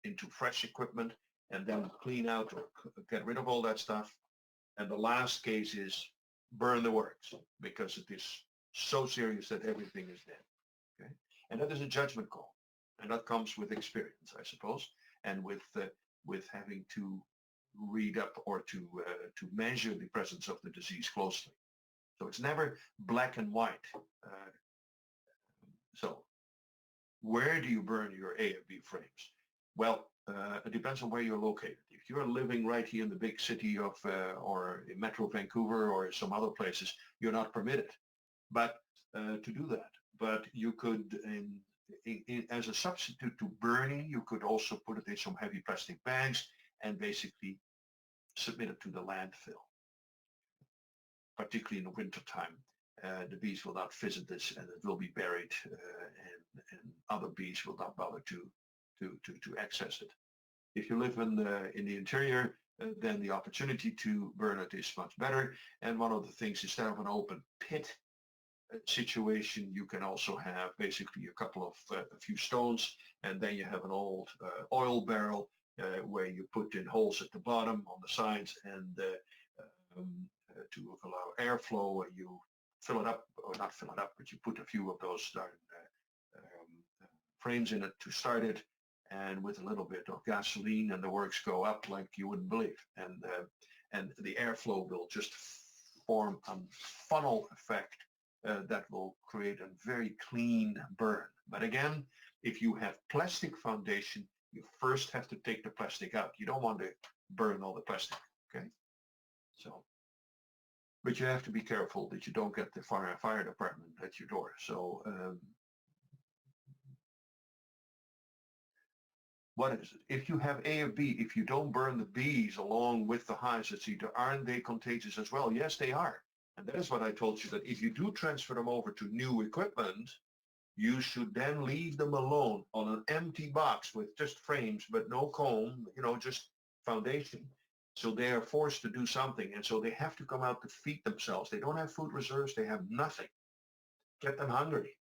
into fresh equipment and then clean out or get rid of all that stuff. And the last case is burn the works because it is so serious that everything is dead. Okay? And that is a judgment call. And that comes with experience, I suppose, and with having to read up or to measure the presence of the disease closely. So it's never black and white. So where do you burn your AFB frames? Well, it depends on where you're located. If you're living right here in the big city of, or in Metro Vancouver or some other places, you're not permitted. But to do that, but you could, as a substitute to burning, you could also put it in some heavy plastic bags and basically submit it to the landfill. Particularly in the wintertime, the bees will not visit this, and it will be buried, and other bees will not bother to access it. If you live in the interior, then the opportunity to burn it is much better. And one of the things, instead of an open pit situation, you can also have basically a few stones, and then you have an old oil barrel where you put in holes at the bottom, on the sides, and to allow airflow, you fill it up, or not fill it up, but you put a few of those frames in it to start it, and with a little bit of gasoline, and the works go up like you wouldn't believe. And the airflow will just form a funnel effect that will create a very clean burn. But again, if you have plastic foundation, you first have to take the plastic out. You don't want to burn all the plastic, okay? So, but you have to be careful that you don't get the fire department at your door. So, what is it? If you have A or B, if you don't burn the bees along with the hives, aren't they contagious as well? Yes, they are. And that is what I told you, that if you do transfer them over to new equipment, you should then leave them alone on an empty box with just frames, but no comb, just foundation. So they are forced to do something. And so they have to come out to feed themselves. They don't have food reserves. They have nothing. Get them hungry.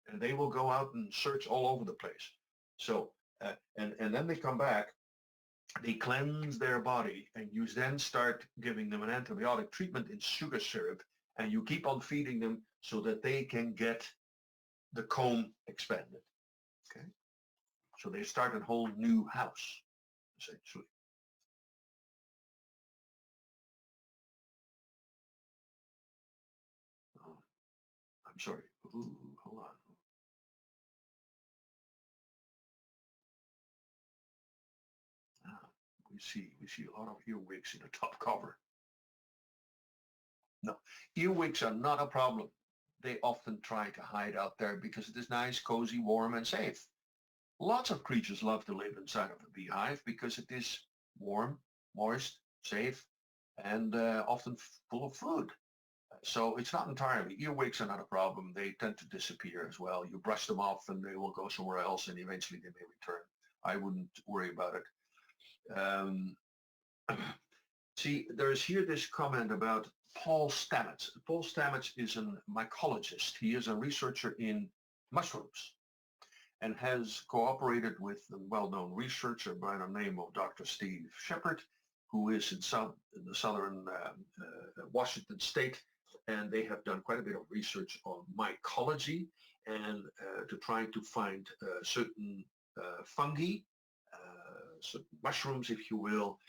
And they will go out and search all over the place. So, and then they come back, they cleanse their body, and you then start giving them an antibiotic treatment in sugar syrup, and you keep on feeding them so that they can get the comb expanded. Okay, so they start a whole new house, essentially. Oh, I'm sorry. Ooh, hold on. We see a lot of earwigs in the top cover. No, earwigs are not a problem. They often try to hide out there because it is nice, cozy, warm, and safe. Lots of creatures love to live inside of a beehive because it is warm, moist, safe, and often full of food. So it's not entirely. Earwigs are not a problem. They tend to disappear as well. You brush them off and they will go somewhere else, and eventually they may return. I wouldn't worry about it. See, there is here this comment about Paul Stamets. Paul Stamets is a mycologist. He is a researcher in mushrooms and has cooperated with a well-known researcher by the name of Dr. Steve Shepard, who is in the southern Washington state, and they have done quite a bit of research on mycology and to try to find certain fungi, certain mushrooms, if you will,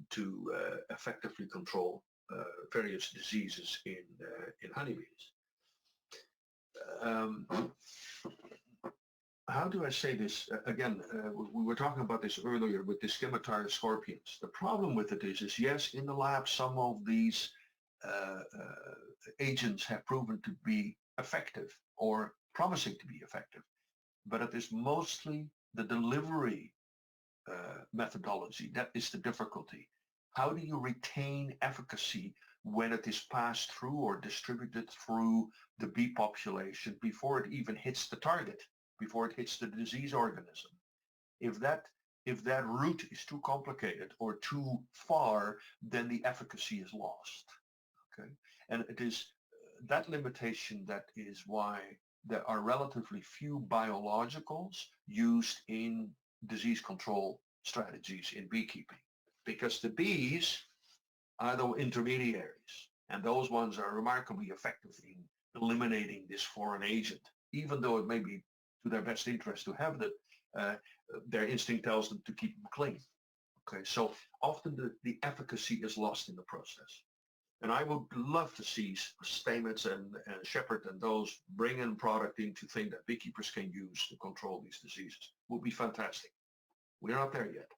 to effectively control various diseases in honeybees. How do I say this? Again, we were talking about this earlier with the scimitar scorpions. The problem with it is yes, in the lab, some of these agents have proven to be effective or promising to be effective, but it is mostly the delivery methodology that is the difficulty. How do you retain efficacy when it is passed through or distributed through the bee population before it even hits the target, before it hits the disease organism? If that route is too complicated or too far, then the efficacy is lost. Okay, and it is that limitation that is why there are relatively few biologicals used in disease control strategies in beekeeping, because the bees are the intermediaries, and those ones are remarkably effective in eliminating this foreign agent, even though it may be to their best interest to have that. Their instinct tells them to keep them clean. Okay, so often the efficacy is lost in the process. And I would love to see Stamets and Shepard and those bring in product into things that beekeepers can use to control these diseases. Would be fantastic. We're not there yet.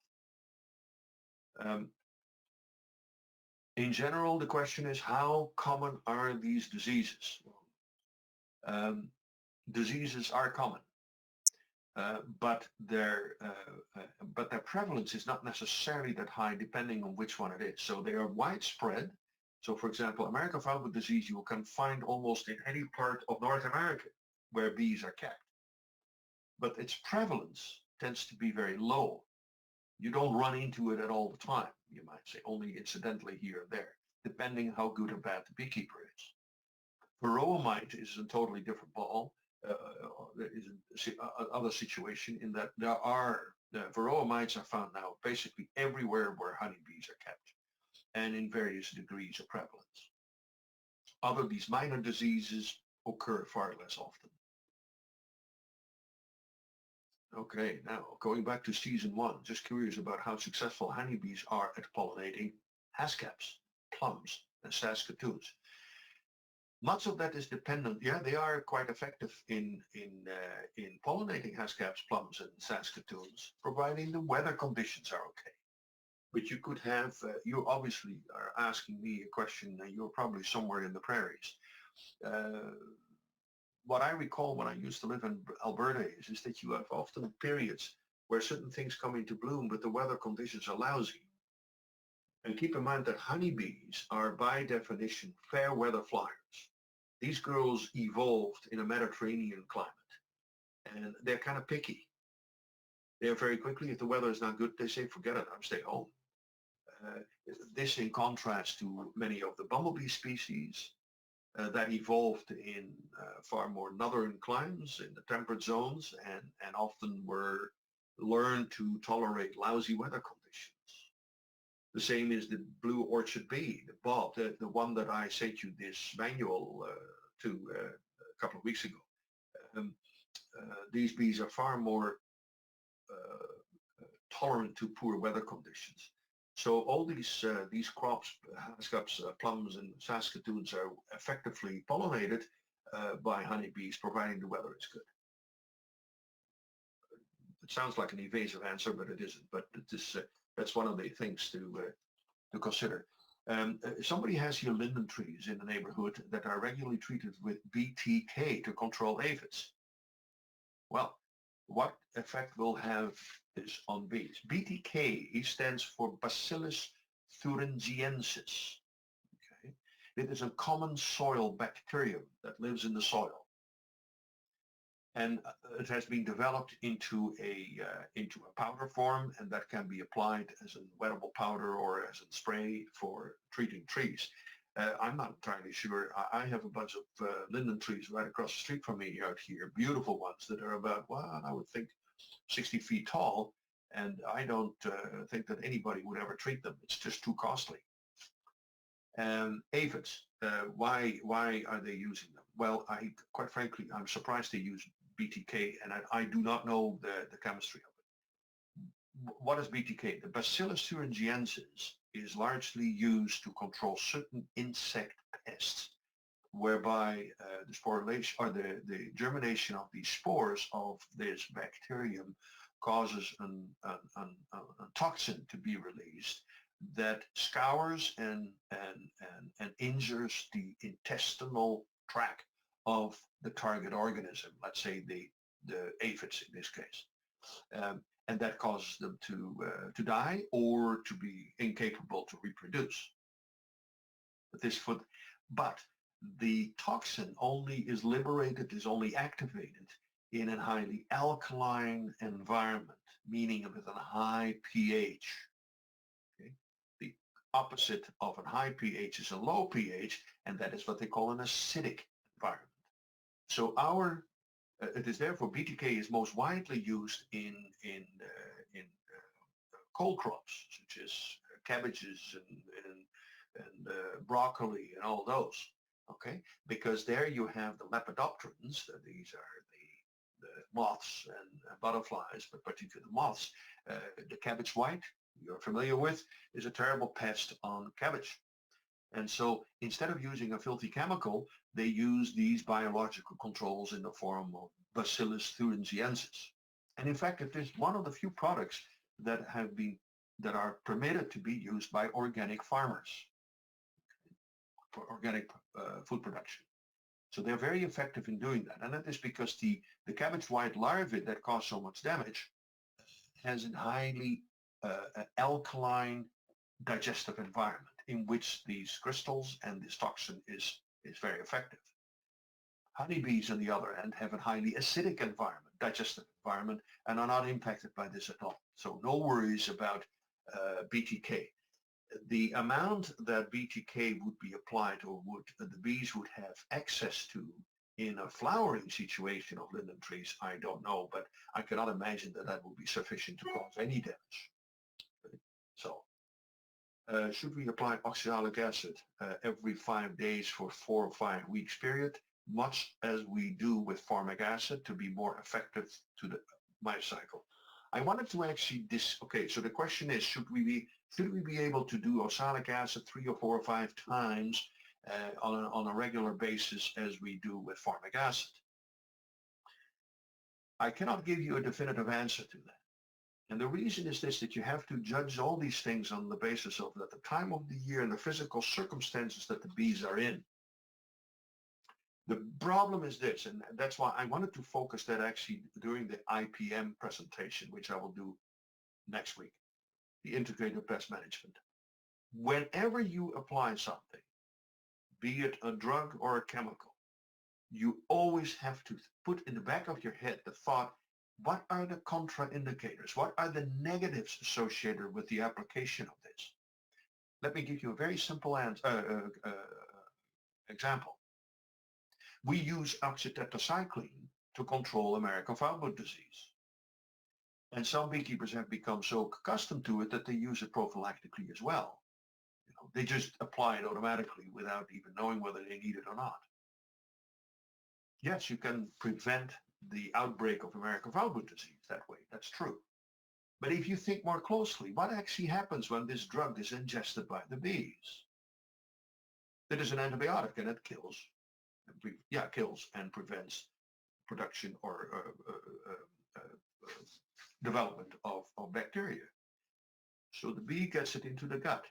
In general, the question is, how common are these diseases? Diseases are common, but their prevalence is not necessarily that high, depending on which one it is. So they are widespread. So, for example, American foulbrood disease you can find almost in any part of North America where bees are kept. But its prevalence tends to be very low. You don't run into it at all the time, you might say, only incidentally here and there, depending how good or bad the beekeeper is. Varroa mite is a totally different ball. Is another situation in that there are varroa mites are found now basically everywhere where honeybees are kept, and in various degrees of prevalence. Other these minor diseases occur far less often. Okay, now going back to season 1, just curious about how successful honeybees are at pollinating hascaps, plums, and saskatoons. Much of that is dependent. Yeah, they are quite effective in pollinating hascaps, plums, and saskatoons, providing the weather conditions are okay. But you could have, you obviously are asking me a question, and you're probably somewhere in the prairies. What I recall when I used to live in Alberta is that you have often periods where certain things come into bloom, but the weather conditions are lousy. And keep in mind that honeybees are by definition fair weather flyers. These girls evolved in a Mediterranean climate, and they're kind of picky. They're very quickly, if the weather is not good, they say, forget it, I'm stay home. This in contrast to many of the bumblebee species that evolved in far more northern climes, in the temperate zones, and often were learned to tolerate lousy weather conditions. The same is the blue orchard bee, the bob, the one that I sent you this manual to a couple of weeks ago. These bees are far more tolerant to poor weather conditions. So all these crops, hascaps, plums, and saskatoons are effectively pollinated by honeybees, providing the weather is good. It sounds like an evasive answer, but it isn't. But that's one of the things to consider. Somebody has here linden trees in the neighborhood that are regularly treated with BTK to control aphids. Well, what effect will have this on bees? BTK stands for Bacillus thuringiensis. Okay? It is a common soil bacterium that lives in the soil. And it has been developed into a powder form, and that can be applied as a wettable powder or as a spray for treating trees. I'm not entirely sure. I have a bunch of linden trees right across the street from me out here, beautiful ones that are about, well, I would think 60 feet tall, and I don't think that anybody would ever treat them. It's just too costly. Aphids, why are they using them? Well, quite frankly, I'm surprised they use BTK, and I do not know the chemistry of it. What is BTK? The Bacillus thuringiensis is largely used to control certain insect pests, whereby the sporulation or the germination of these spores of this bacterium causes a toxin to be released that scours and injures the intestinal tract of the target organism, let's say the aphids in this case, and that causes them to die or to be incapable to reproduce. But the toxin only is liberated, is only activated in a highly alkaline environment, meaning with a high pH. Okay? The opposite of a high pH is a low pH, and that is what they call an acidic environment. So it is therefore BTK is most widely used in cold crops such as cabbages and broccoli and all those. Okay, because there you have the lepidopterans. These are the moths and butterflies, but particularly the moths. The cabbage white you're familiar with is a terrible pest on cabbage. And so instead of using a filthy chemical, they use these biological controls in the form of Bacillus thuringiensis. And in fact, it is one of the few products that are permitted to be used by organic farmers for organic food production. So they're very effective in doing that. And that is because the cabbage white larvae that cause so much damage has a highly alkaline digestive environment in which these crystals and this toxin is very effective. Honeybees, on the other hand, have a highly acidic environment, digestive environment, and are not impacted by this at all. So no worries about BTK. The amount that BTK would be applied or the bees would have access to in a flowering situation of linden trees, I don't know, but I cannot imagine that would be sufficient to cause any damage. So should we apply oxalic acid every 5 days for 4 or 5 weeks period, much as we do with formic acid to be more effective to the life cycle? I wanted to actually okay, so the question is, should we be able to do oxalic acid 3 or 4 or 5 times on a regular basis as we do with formic acid? I cannot give you a definitive answer to that. And the reason is this, that you have to judge all these things on the basis of the time of the year and the physical circumstances that the bees are in. The problem is this, and that's why I wanted to focus that actually during the IPM presentation, which I will do next week, the integrated pest management. Whenever you apply something, be it a drug or a chemical, you always have to put in the back of your head the thought, what are the contraindicators? What are the negatives associated with the application of this? Let me give you a very simple example. We use oxytetracycline to control American foulbrood disease. And some beekeepers have become so accustomed to it that they use it prophylactically as well. You know, they just apply it automatically without even knowing whether they need it or not. Yes, you can prevent the outbreak of American foulbrood disease that way. That's true. But if you think more closely, what actually happens when this drug is ingested by the bees? It is an antibiotic and it kills and prevents production or development of bacteria. So the bee gets it into the gut.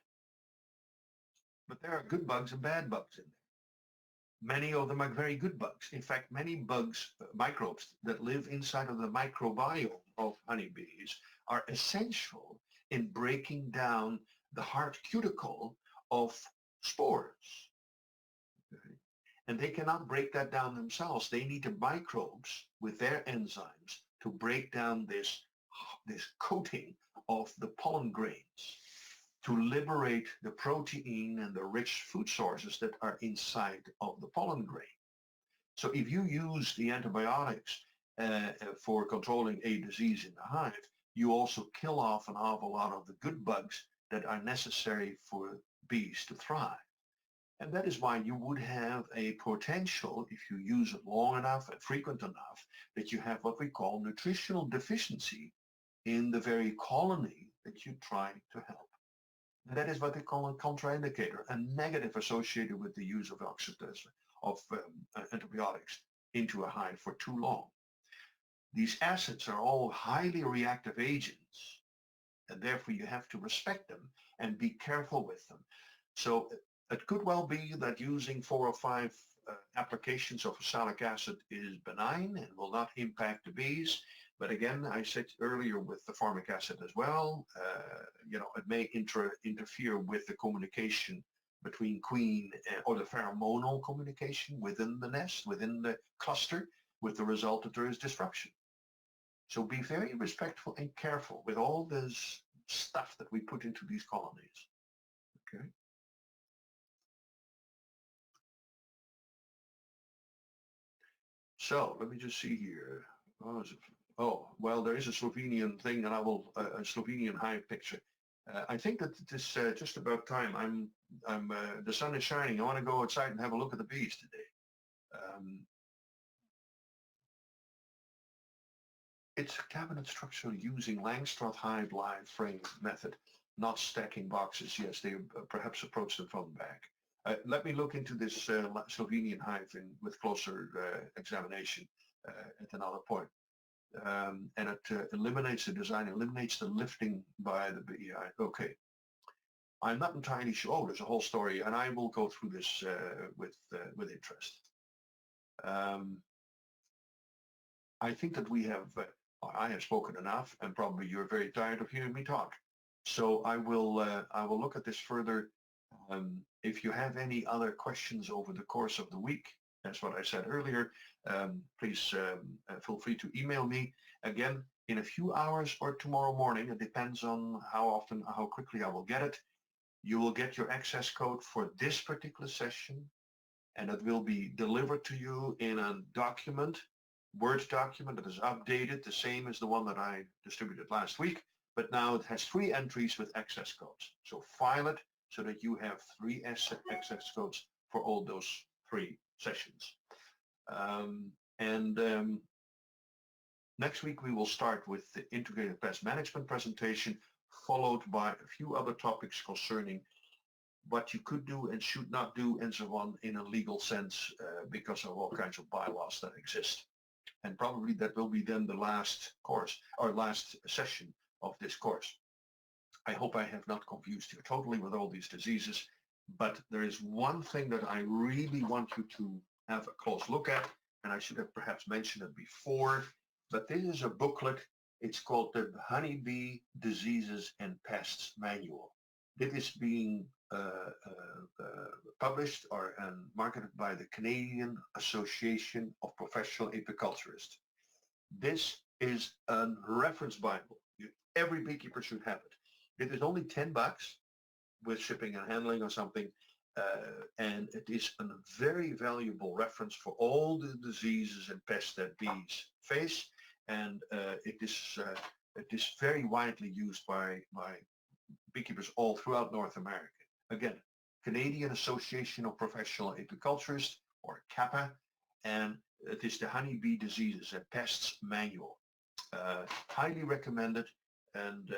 But there are good bugs and bad bugs in there. Many of them are very good bugs. In fact, many bugs, microbes that live inside of the microbiome of honeybees are essential in breaking down the hard cuticle of spores. Okay? And they cannot break that down themselves. They need the microbes with their enzymes to break down this coating of the pollen grains to liberate the protein and the rich food sources that are inside of the pollen grain. So if you use the antibiotics for controlling a disease in the hive, you also kill off an awful lot of the good bugs that are necessary for bees to thrive. And that is why you would have a potential, if you use it long enough and frequent enough, that you have what we call nutritional deficiency in the very colony that you try to help. And that is what they call a contraindicator, a negative associated with the use of antibiotics into a hive for too long. These acids are all highly reactive agents, and therefore you have to respect them and be careful with them. So it could well be that using 4 or 5 applications of oxalic acid is benign and will not impact the bees. But again, I said earlier with the formic acid as well, it may interfere with the communication between queen or the pheromonal communication within the nest, within the cluster, with the result that there is disruption. So be very respectful and careful with all this stuff that we put into these colonies. Okay. So let me just see here. Oh, well, there is a Slovenian thing, and I will a Slovenian hive picture. I think that it is just about time. The sun is shining. I want to go outside and have a look at the bees today. It's a cabinet structure using Langstroth hive line frame method, not stacking boxes. Yes, they perhaps approach them from the back. Let me look into this Slovenian hive with closer examination at another point. and it eliminates the design, eliminates the lifting by the bee. Okay. I'm not entirely sure. Oh, there's a whole story, and I will go through this with interest. I think that I have spoken enough, and probably you're very tired of hearing me talk. So I will look at this further. If you have any other questions over the course of the week, that's what I said earlier, please feel free to email me. Again, in a few hours or tomorrow morning, it depends on how quickly I will get it. You will get your access code for this particular session, and it will be delivered to you in a document, Word document that is updated, the same as the one that I distributed last week, but now it has 3 entries with access codes. So file it so that you have 3 access codes for all those 3 sessions. Next week we will start with the integrated pest management presentation, followed by a few other topics concerning what you could do and should not do and so on in a legal sense because of all kinds of bylaws that exist. And probably that will be then the last course or last session of this course. I hope I have not confused you totally with all these diseases, but there is one thing that I really want you to have a close look at, and I should have perhaps mentioned it before, but this is a booklet. It's called the Honeybee Diseases and Pests Manual. It is being published and marketed by the Canadian Association of Professional Apiculturists. This is a reference Bible. Every beekeeper should have it. It is only $10 with shipping and handling or something, and it is a very valuable reference for all the diseases and pests that bees face, and it is very widely used by beekeepers all throughout North America. Again, Canadian Association of Professional Apiculturists, or CAPA, and it is the Honeybee Diseases and Pests Manual. Highly recommended, and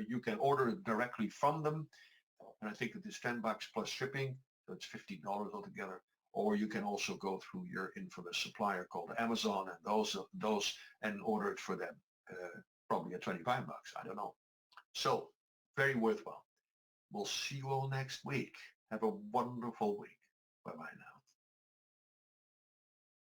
you can order it directly from them, and I think it is $10 plus shipping, so it's $15 altogether. Or you can also go through your infamous supplier called Amazon and those and order it for them, probably at $25. I don't know. So very worthwhile. We'll see you all next week. Have a wonderful week. Bye-bye now.